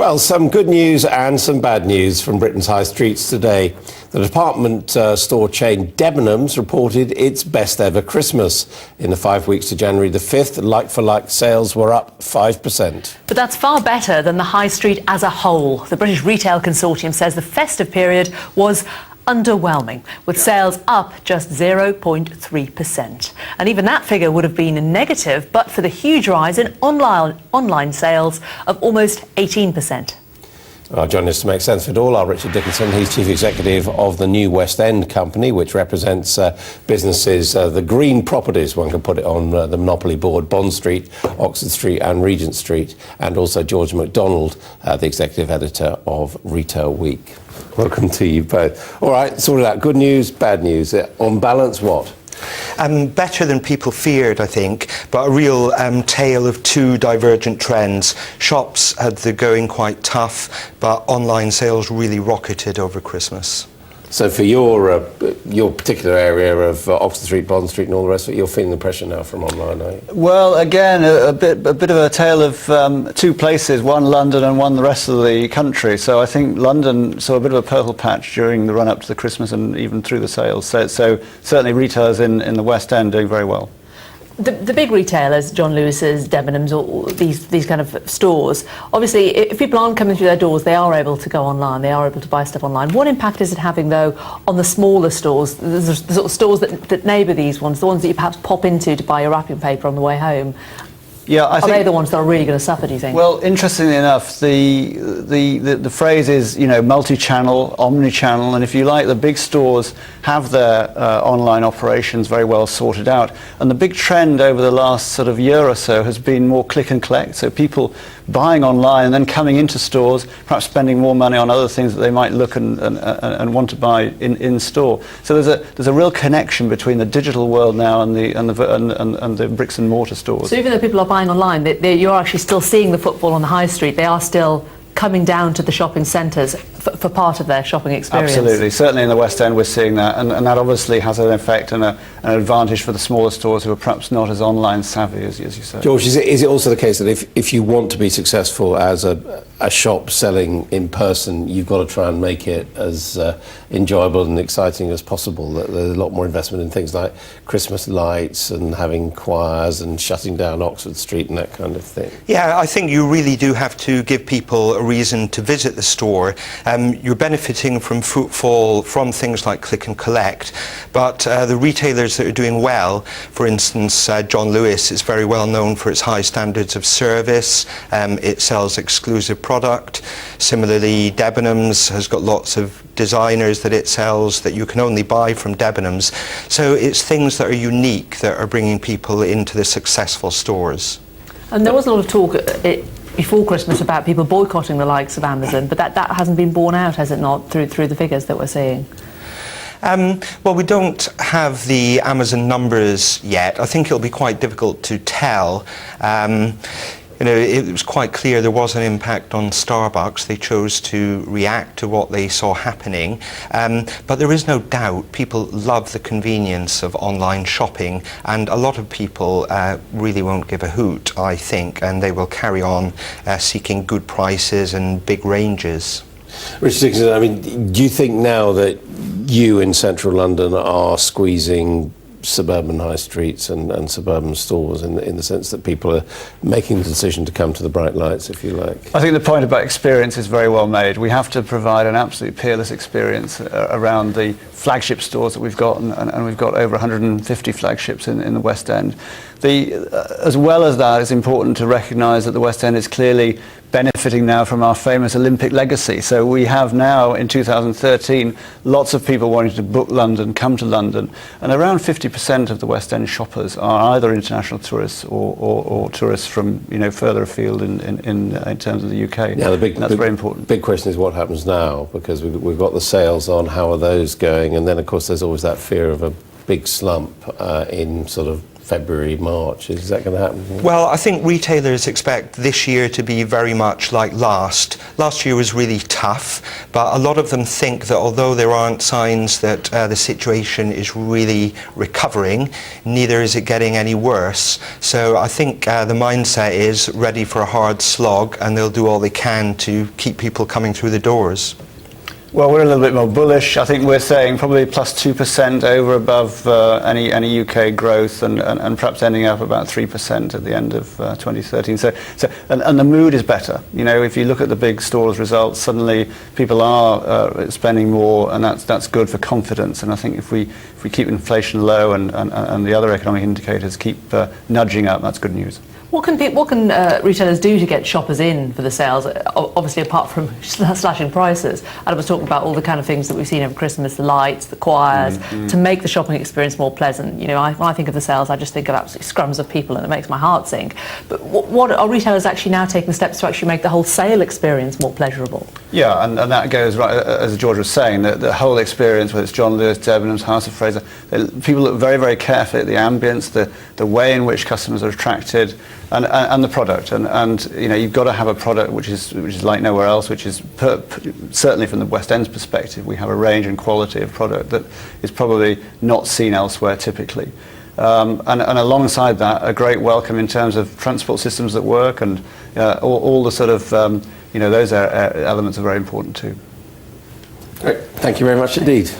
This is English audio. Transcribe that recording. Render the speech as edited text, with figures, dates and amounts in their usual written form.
Well, some good news and some bad news from Britain's high streets today. The department store chain Debenhams reported its best ever Christmas. In the 5 weeks to January the 5th, like-for-like sales were up 5%. But that's far better than the high street as a whole. The British Retail Consortium says the festive period was underwhelming, with sales up just 0.3%. And even that figure would have been negative, but for the huge rise in online sales of almost 18%. Joining us to make sense of it all are Richard Dickinson. He's Chief Executive of the New West End Company, which represents businesses, the green properties, one can put it on the Monopoly board, Bond Street, Oxford Street and Regent Street, and also George MacDonald, the Executive Editor of Retail Week. Welcome to you both. All right, sorted out. Good news, bad news. On balance, what? Better than people feared, I think, but a real tale of two divergent trends. Shops had the going quite tough, but online sales really rocketed over Christmas. So for your particular area of Oxford Street, Bond Street and all the rest of it, you're feeling the pressure now from online, are you? Well, again, a bit of a tale of two places, one London and one the rest of the country. So I think London saw a bit of a purple patch during the run-up to the Christmas and even through the sales. So certainly retailers in the West End doing very well. The big retailers, John Lewis's, Debenhams, or these kind of stores, obviously, if people aren't coming through their doors, they are able to go online, they are able to buy stuff online. What impact is it having, though, on the smaller stores, the sort of stores that neighbour these ones, the ones that you perhaps pop into to buy your wrapping paper on the way home? Yeah, I think, are they the ones that are really going to suffer, do you think? Well, interestingly enough, the phrase is, multi-channel, omni-channel, and if you like, the big stores have their online operations very well sorted out. And the big trend over the last sort of year or so has been more click and collect, so people buying online and then coming into stores, perhaps spending more money on other things that they might look and want to buy in store. So there's a real connection between the digital world now and the bricks and mortar stores. So even though people are buying online, you're actually still seeing the footfall on the high street. They are still coming down to the shopping centres for part of their shopping experience. Absolutely. Certainly in the West End we're seeing that, and that obviously has an effect and an advantage for the smaller stores who are perhaps not as online savvy as you say. George, is it also the case that if you want to be successful as a shop selling in person, you've got to try and make it as enjoyable and exciting as possible? That there's a lot more investment in things like Christmas lights and having choirs and shutting down Oxford Street and that kind of thing. Yeah, I think you really do have to give people a reason to visit the store. You're benefiting from footfall from things like click and collect, but the retailers that are doing well, for instance, John Lewis is very well known for its high standards of service. It sells exclusive product. Similarly, Debenhams has got lots of designers that it sells that you can only buy from Debenhams. So it's things that are unique that are bringing people into the successful stores. And there was a lot of talk before Christmas about people boycotting the likes of Amazon, but that hasn't been borne out, has it not, through the figures that we're seeing? Well, we don't have the Amazon numbers yet. I think it'll be quite difficult to tell. It was quite clear there was an impact on Starbucks. They chose to react to what they saw happening. But there is no doubt people love the convenience of online shopping, and a lot of people really won't give a hoot, I think, and they will carry on seeking good prices and big ranges. Richard Dickinson, I mean, do you think now that you in central London are squeezing suburban high streets and suburban stores in the sense that people are making the decision to come to the bright lights, if you like? I think the point about experience is very well made. We have to provide an absolutely peerless experience around the flagship stores that we've got, and we've got over 150 flagships in the West End. As well as that, it's important to recognise that the West End is clearly benefiting now from our famous Olympic legacy. So we have now, in 2013, lots of people wanting to book London, come to London, and around 50% of the West End shoppers are either international tourists or tourists from further afield in terms of the UK. Now, that's very important. Big question is what happens now, because we've got the sales on, how are those going, and then of course there's always that fear of a big slump in sort of February, March. Is that going to happen? Well, I think retailers expect this year to be very much like last. Last year was really tough, but a lot of them think that although there aren't signs that the situation is really recovering, neither is it getting any worse. So I think the mindset is ready for a hard slog, and they'll do all they can to keep people coming through the doors. Well, we're a little bit more bullish. I think we're saying probably plus 2% over above any UK growth, and perhaps ending up about 3% at the end of 2013. And the mood is better. You know, if you look at the big stores results, suddenly people are spending more, and that's good for confidence. And I think if we keep inflation low and the other economic indicators keep nudging up, that's good news. What can retailers do to get shoppers in for the sales? Obviously, apart from slashing prices, Adam was talking about all the kind of things that we've seen over Christmas, the lights, the choirs, to make the shopping experience more pleasant. You know, when I think of the sales, I just think of absolutely scrums of people, and it makes my heart sink. But what are retailers actually now taking steps to actually make the whole sale experience more pleasurable? Yeah, and that goes right, as George was saying, the whole experience, whether it's John Lewis, Debenhams, House of Fraser, people look very, very carefully at the ambience, the way in which customers are attracted, and the product, and you know, you've got to have a product which is like nowhere else, which is certainly from the West End's perspective, we have a range and quality of product that is probably not seen elsewhere typically. And alongside that, a great welcome in terms of transport systems that work, and all the sort of you know, those elements are very important too. Great. Thank you very much indeed.